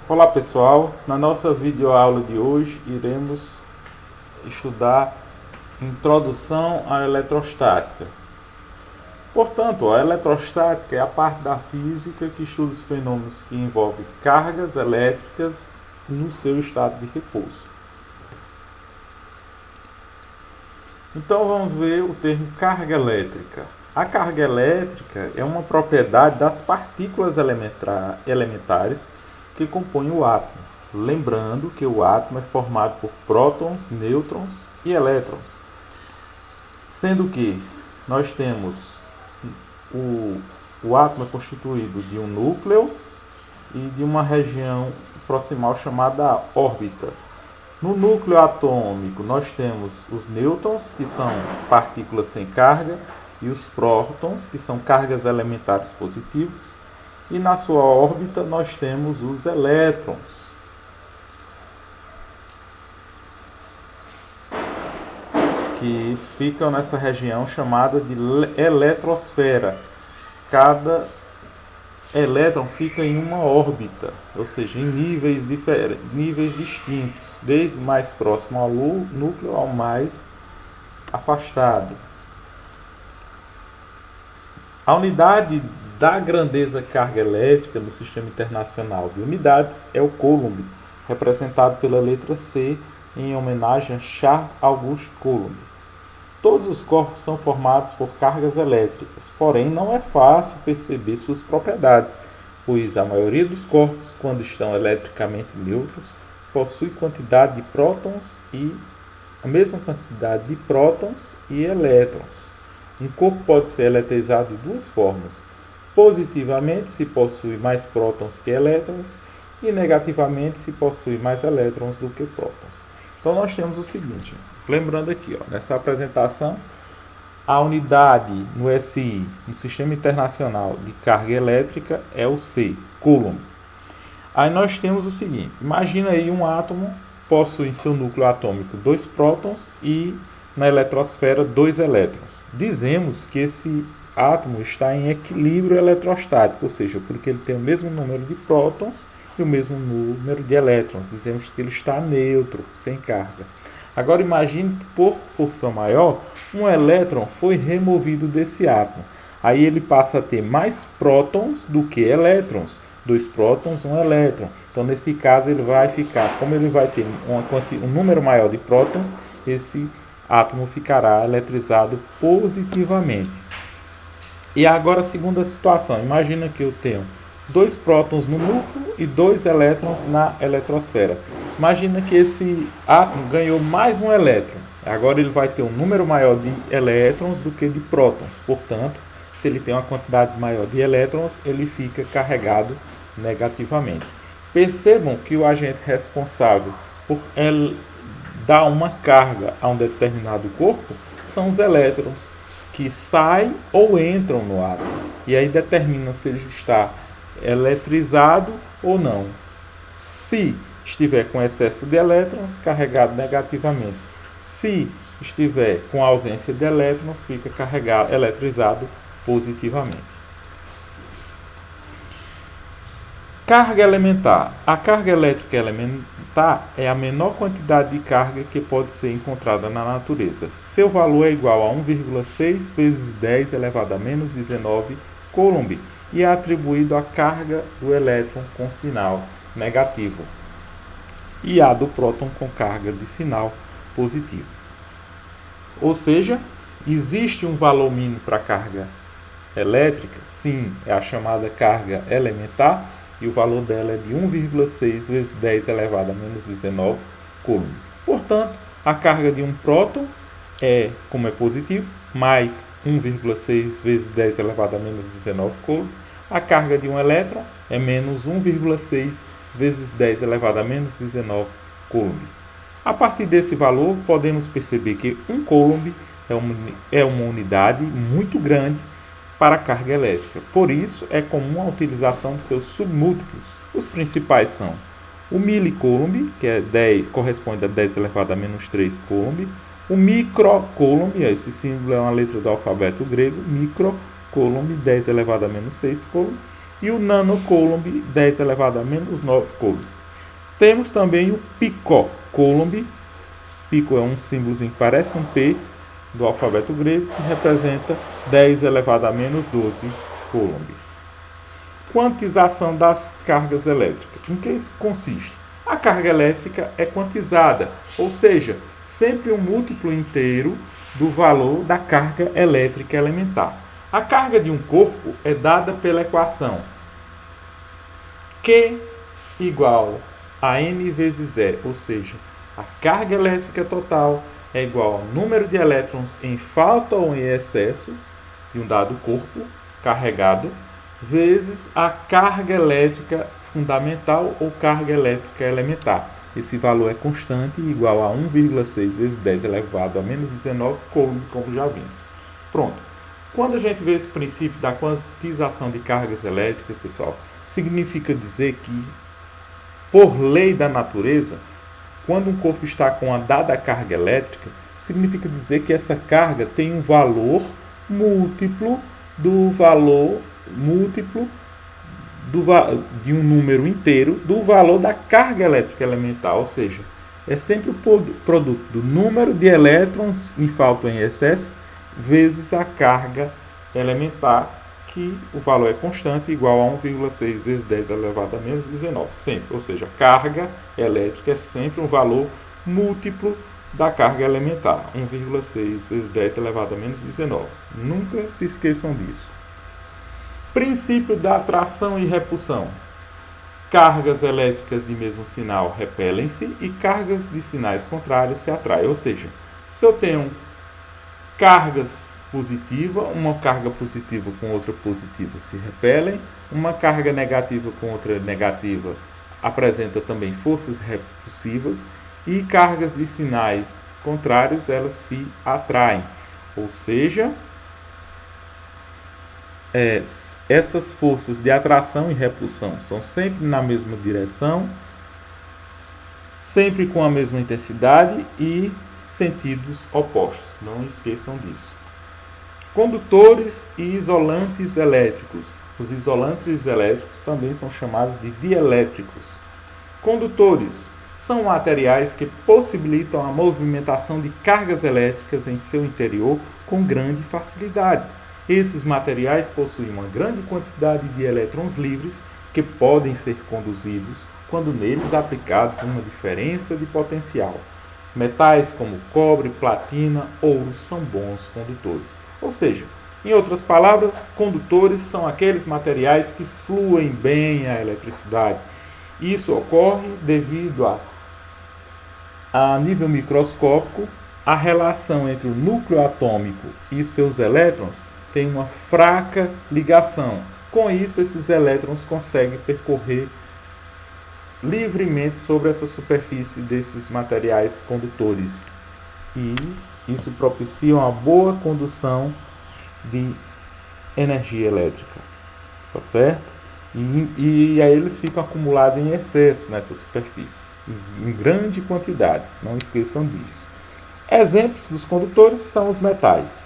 Olá pessoal, na nossa videoaula de hoje iremos estudar Introdução à Eletrostática. Portanto, a eletrostática é a parte da física que estuda os fenômenos que envolvem cargas elétricas no seu estado de repouso. Então vamos ver o termo carga elétrica. A carga elétrica é uma propriedade das partículas elementares que compõem o átomo. Lembrando que o átomo é formado por prótons, nêutrons e elétrons. Sendo que nós temos o átomo é constituído de um núcleo e de uma região proximal chamada órbita. No núcleo atômico nós temos os nêutrons, que são partículas sem carga, e os prótons, que são cargas elementares positivas. E na sua órbita nós temos os elétrons. Que ficam nessa região chamada de eletrosfera. Cada elétron fica em uma órbita, ou seja, em níveis distintos, desde o mais próximo ao núcleo ao mais afastado. A unidade da grandeza carga elétrica no Sistema Internacional de Unidades é o Coulomb, representado pela letra C, em homenagem a Charles Auguste Coulomb. Todos os corpos são formados por cargas elétricas, porém não é fácil perceber suas propriedades, pois a maioria dos corpos, quando estão eletricamente neutros, possui quantidade de prótons e a mesma quantidade de prótons e elétrons. Um corpo pode ser eletrizado de duas formas: positivamente, se possui mais prótons que elétrons, e negativamente, se possui mais elétrons do que prótons. Então nós temos o seguinte, lembrando aqui, nessa apresentação, a unidade no SI, no Sistema Internacional de Carga Elétrica, é o C, Coulomb. Aí nós temos o seguinte, imagina aí um átomo possui em seu núcleo atômico 2 prótons e na eletrosfera 2 elétrons. Dizemos que esse átomo está em equilíbrio eletrostático, ou seja, porque ele tem o mesmo número de prótons e o mesmo número de elétrons. Dizemos que ele está neutro, sem carga. Agora imagine que por força maior, um elétron foi removido desse átomo. Aí ele passa a ter mais prótons do que elétrons. 2 prótons, 1 elétron. Então nesse caso ele vai ficar, como ele vai ter um número maior de prótons, esse átomo ficará eletrizado positivamente. E agora a segunda situação, imagina que eu tenho 2 prótons no núcleo e 2 elétrons na eletrosfera. Imagina que esse átomo ganhou mais um elétron. Agora ele vai ter um número maior de elétrons do que de prótons. Portanto, se ele tem uma quantidade maior de elétrons, ele fica carregado negativamente. Percebam que o agente responsável por dar uma carga a um determinado corpo são os elétrons que saem ou entram no átomo. E aí determinam se ele está eletrizado ou não. Se estiver com excesso de elétrons, carregado negativamente. Se estiver com ausência de elétrons, fica eletrizado positivamente. Carga elementar. A carga elétrica elementar é a menor quantidade de carga que pode ser encontrada na natureza. Seu valor é igual a 1,6 vezes 10 elevado a menos 19 Coulomb e é atribuído à carga do elétron com sinal negativo e a do próton com carga de sinal positivo. Ou seja, existe um valor mínimo para a carga elétrica? Sim, é a chamada carga elementar, e o valor dela é de 1,6 vezes 10 elevado a menos 19 Coulomb. Portanto, a carga de um próton é, como é positivo, mais 1,6 vezes 10 elevado a menos 19 Coulomb. A carga de um elétron é menos 1,6 vezes 10 elevado a menos 19 Coulomb. A partir desse valor, podemos perceber que 1 Coulomb é uma unidade muito grande para a carga elétrica. Por isso, é comum a utilização de seus submúltiplos. Os principais são o milicoulomb, que corresponde a 10 elevado a menos 3 Coulomb, o microcoulomb, esse símbolo é uma letra do alfabeto grego, microcoulomb, 10 elevado a menos 6 Coulomb, e o nanocoulomb, 10 elevado a menos 9 Coulomb. Temos também o picó, Coulomb. Pico é um símbolozinho que parece um P do alfabeto grego, que representa 10 elevado a menos 12 Coulomb. Quantização das cargas elétricas. Em que isso consiste? A carga elétrica é quantizada, ou seja, sempre um múltiplo inteiro do valor da carga elétrica elementar. A carga de um corpo é dada pela equação Q igual a M vezes E, ou seja, a carga elétrica total é igual ao número de elétrons em falta ou em excesso de um dado corpo carregado, vezes a carga elétrica fundamental ou carga elétrica elementar. Esse valor é constante e igual a 1,6 vezes 10 elevado a menos 19 Coulomb, como já vimos. Pronto. Quando a gente vê esse princípio da quantização de cargas elétricas, pessoal, significa dizer que, por lei da natureza, quando um corpo está com a dada carga elétrica, significa dizer que essa carga tem um valor múltiplo do valor múltiplo de um número inteiro do valor da carga elétrica elementar, ou seja, é sempre o produto do número de elétrons em falta ou em excesso vezes a carga elementar, que o valor é constante, igual a 1,6 vezes 10 elevado a menos 19, sempre. Ou seja, carga elétrica é sempre um valor múltiplo da carga elementar, 1,6 vezes 10 elevado a menos 19. Nunca se esqueçam disso. Princípio da atração e repulsão. Cargas elétricas de mesmo sinal repelem-se e cargas de sinais contrários se atraem. Ou seja, se eu tenho cargas positivas, uma carga positiva com outra positiva se repelem, uma carga negativa com outra negativa apresenta também forças repulsivas e cargas de sinais contrários elas se atraem. Ou seja, essas forças de atração e repulsão são sempre na mesma direção, sempre com a mesma intensidade e sentidos opostos. Não esqueçam disso. Condutores e isolantes elétricos. Os isolantes elétricos também são chamados de dielétricos. Condutores são materiais que possibilitam a movimentação de cargas elétricas em seu interior com grande facilidade. Esses materiais possuem uma grande quantidade de elétrons livres que podem ser conduzidos quando neles aplicados uma diferença de potencial. Metais como cobre, platina, ouro são bons condutores. Ou seja, em outras palavras, condutores são aqueles materiais que fluem bem a eletricidade. Isso ocorre devido a nível microscópico, a relação entre o núcleo atômico e seus elétrons tem uma fraca ligação. Com isso, esses elétrons conseguem percorrer livremente sobre essa superfície desses materiais condutores. E isso propicia uma boa condução de energia elétrica. Tá certo? E aí eles ficam acumulados em excesso nessa superfície, em grande quantidade. Não esqueçam disso. Exemplos dos condutores são os metais.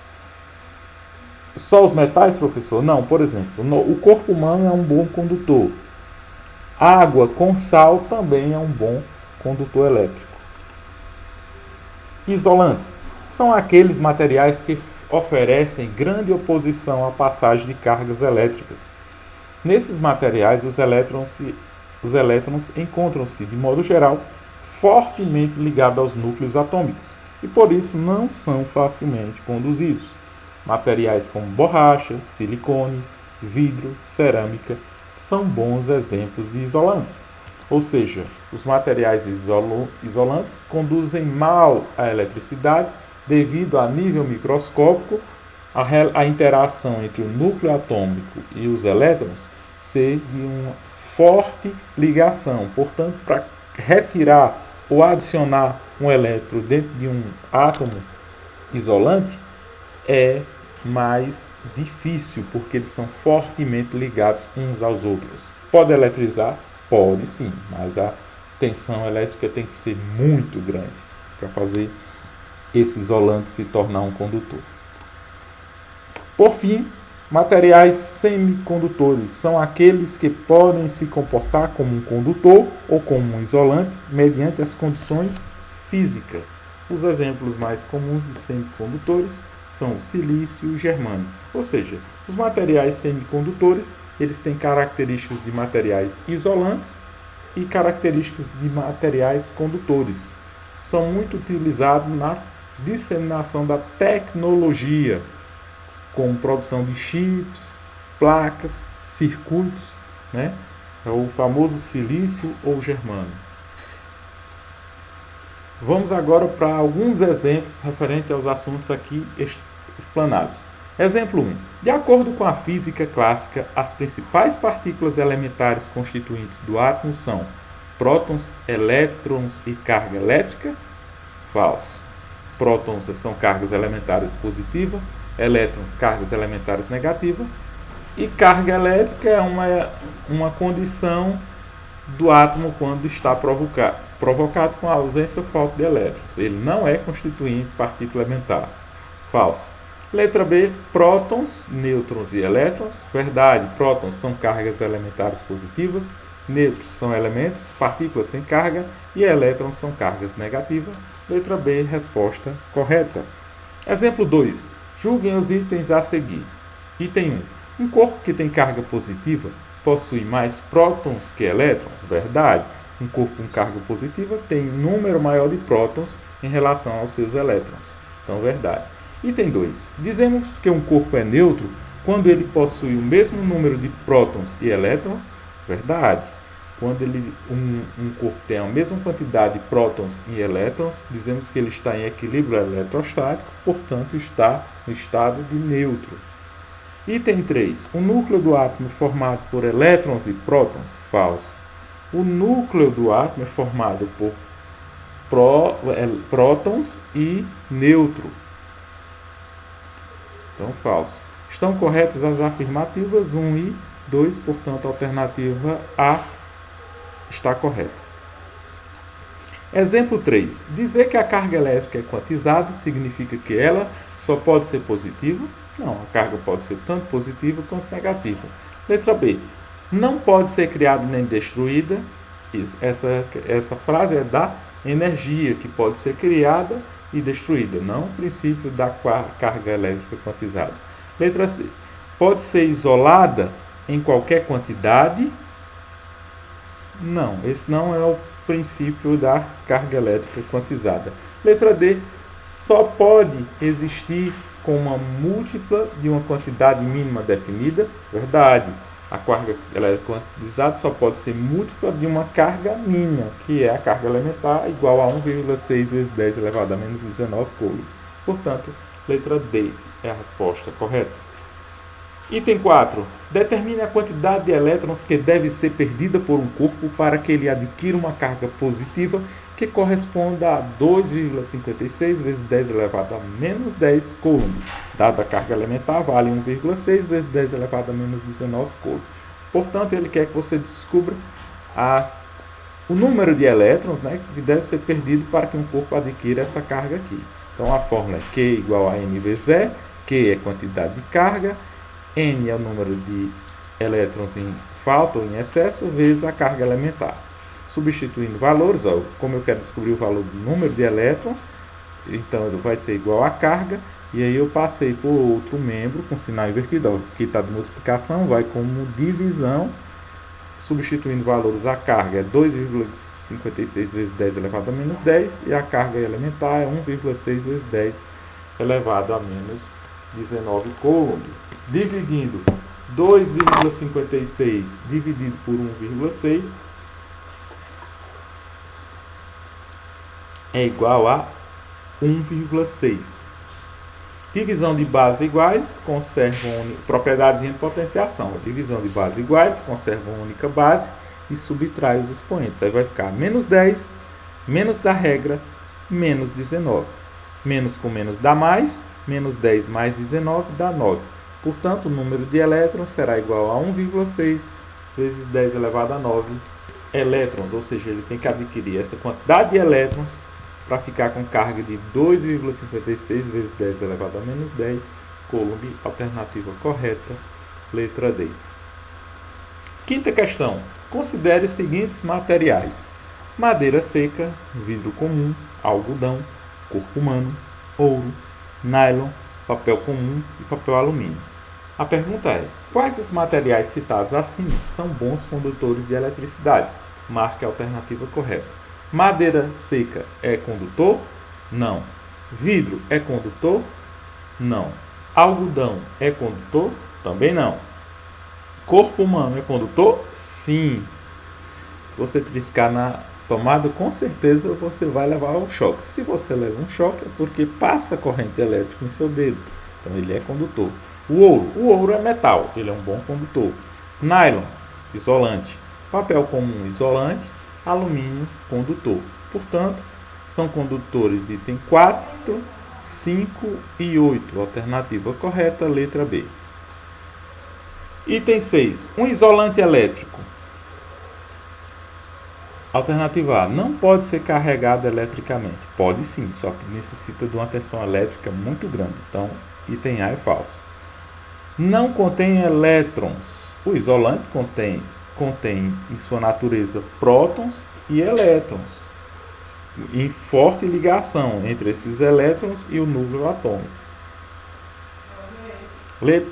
Só os metais, professor? Não, por exemplo, o corpo humano é um bom condutor. Água com sal também é um bom condutor elétrico. Isolantes são aqueles materiais que oferecem grande oposição à passagem de cargas elétricas. Nesses materiais, os elétrons encontram-se, de modo geral, fortemente ligados aos núcleos atômicos e, por isso, não são facilmente conduzidos. Materiais como borracha, silicone, vidro, cerâmica são bons exemplos de isolantes. Ou seja, os materiais isolantes conduzem mal a eletricidade devido a nível microscópico a interação entre o núcleo atômico e os elétrons ser de uma forte ligação. Portanto, para retirar ou adicionar um elétron dentro de um átomo isolante é mais difícil, porque eles são fortemente ligados uns aos outros. Pode eletrizar? Pode sim, mas a tensão elétrica tem que ser muito grande para fazer esse isolante se tornar um condutor. Por fim, Materiais semicondutores são aqueles que podem se comportar como um condutor ou como um isolante mediante as condições físicas. Os exemplos mais comuns de semicondutores são o silício e o germânio. Ou seja, os materiais semicondutores eles têm características de materiais isolantes e características de materiais condutores. São muito utilizados na disseminação da tecnologia, como produção de chips, placas, circuitos, né? É o famoso silício ou germânio. Vamos agora para alguns exemplos referentes aos assuntos aqui explanados. Exemplo 1. De acordo com a física clássica, as principais partículas elementares constituintes do átomo são prótons, elétrons e carga elétrica? Falso. Prótons são cargas elementares positivas, elétrons cargas elementares negativas, e carga elétrica é uma condição do átomo quando está provocado com a ausência ou falta de elétrons. Ele não é constituinte partícula elementar. Falso. Letra B, prótons, nêutrons e elétrons. Verdade, prótons são cargas elementares positivas, nêutrons são elementos, partículas sem carga, e elétrons são cargas negativas. Letra B, resposta correta. Exemplo 2. Julguem os itens a seguir. Item 1. Um corpo que tem carga positiva possui mais prótons que elétrons. Verdade. Um corpo com carga positiva tem um número maior de prótons em relação aos seus elétrons. Então, verdade. Item 2. Dizemos que um corpo é neutro quando ele possui o mesmo número de prótons e elétrons. Verdade. Quando um corpo tem a mesma quantidade de prótons e elétrons, dizemos que ele está em equilíbrio eletrostático, portanto está no estado de neutro. Item 3. O núcleo do átomo é formado por elétrons e prótons? Falso. O núcleo do átomo é formado por prótons e nêutron. Então, falso. Estão corretas as afirmativas 1 e 2, portanto, a alternativa A está correta. Exemplo 3. Dizer que a carga elétrica é quantizada significa que ela só pode ser positiva? Não, a carga pode ser tanto positiva quanto negativa. Letra B. Não pode ser criada nem destruída. Essa frase é da energia que pode ser criada e destruída, não o princípio da carga elétrica quantizada. Letra C. Pode ser isolada em qualquer quantidade? Não, esse não é o princípio da carga elétrica quantizada. Letra D. Só pode existir com uma múltipla de uma quantidade mínima definida? Verdade. A carga elétrica quantizada só pode ser múltipla de uma carga mínima, que é a carga elementar, igual a 1,6 vezes 10 elevado a menos 19 coulombs. Portanto, letra D é a resposta correta. Item 4. Determine a quantidade de elétrons que deve ser perdida por um corpo para que ele adquira uma carga positiva que corresponda a 2,56 vezes 10 elevado a menos 10 coulombs. Dada a carga elementar, vale 1,6 vezes 10 elevado a menos 19 coulombs. Portanto, ele quer que você descubra o número de elétrons, né, que deve ser perdido para que um corpo adquira essa carga aqui. Então, a fórmula é Q igual a N vezes E. Q é quantidade de carga, N é o número de elétrons em falta ou em excesso, vezes a carga elementar. Substituindo valores, como eu quero descobrir o valor do número de elétrons, então vai ser igual a carga, e aí eu passei por outro membro com sinal invertido. Aqui está de multiplicação, vai como divisão. Substituindo valores, a carga é 2,56 vezes 10 elevado a menos 10, e a carga elementar é 1,6 vezes 10 elevado a menos 19 coulombs. Dividindo 2,56 dividido por 1,6 é igual a 1,6. Divisão de bases iguais conservam propriedades de potenciação. A divisão de bases iguais conserva uma única base e subtrai os expoentes. Aí vai ficar menos 10, menos da regra, menos 19. Menos com menos dá mais, menos 10 mais 19 dá 9. Portanto, o número de elétrons será igual a 1,6 vezes 10 elevado a 9 elétrons. Ou seja, ele tem que adquirir essa quantidade de elétrons para ficar com carga de 2,56 vezes 10 elevado a menos 10 Coulomb, alternativa correta, letra D. Quinta questão. Considere os seguintes materiais: madeira seca, vidro comum, algodão, corpo humano, ouro, nylon, papel comum e papel alumínio. A pergunta é: quais os materiais citados acima são bons condutores de eletricidade? Marque a alternativa correta. Madeira seca é condutor? Não. Vidro é condutor? Não. Algodão é condutor? Também não. Corpo humano é condutor? Sim. Se você triscar na tomada, com certeza você vai levar um choque. Se você leva um choque é porque passa corrente elétrica em seu dedo. Então ele é condutor. O ouro é metal, ele é um bom condutor. Nylon, isolante. Papel comum, isolante. Alumínio, condutor. Portanto, são condutores item 4, 5 e 8. Alternativa correta, letra B. Item 6. Um isolante elétrico. Alternativa A. Não pode ser carregado eletricamente. Pode sim, só que necessita de uma tensão elétrica muito grande. Então, item A é falso. Não contém elétrons. O isolante contém em sua natureza prótons e elétrons, em forte ligação entre esses elétrons e o núcleo atômico.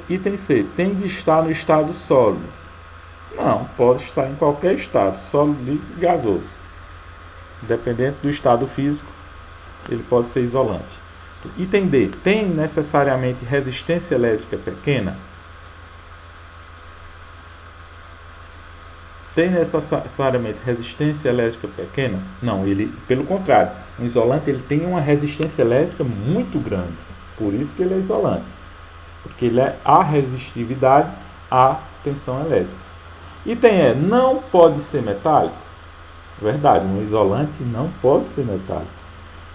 Item C. Tem de estar no estado sólido. Não, pode estar em qualquer estado, sólido, líquido e gasoso. Dependendo do estado físico, ele pode ser isolante. Item D. Tem necessariamente resistência elétrica pequena? Tem necessariamente resistência elétrica pequena? Não, ele, pelo contrário, o isolante ele tem uma resistência elétrica muito grande. Por isso que ele é isolante. Porque ele é a resistividade à tensão elétrica. Item E. Não pode ser metálico? Verdade, um isolante não pode ser metálico.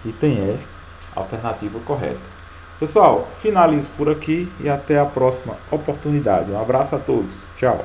Item E. Alternativa correta. Pessoal, finalizo por aqui e até a próxima oportunidade. Um abraço a todos. Tchau.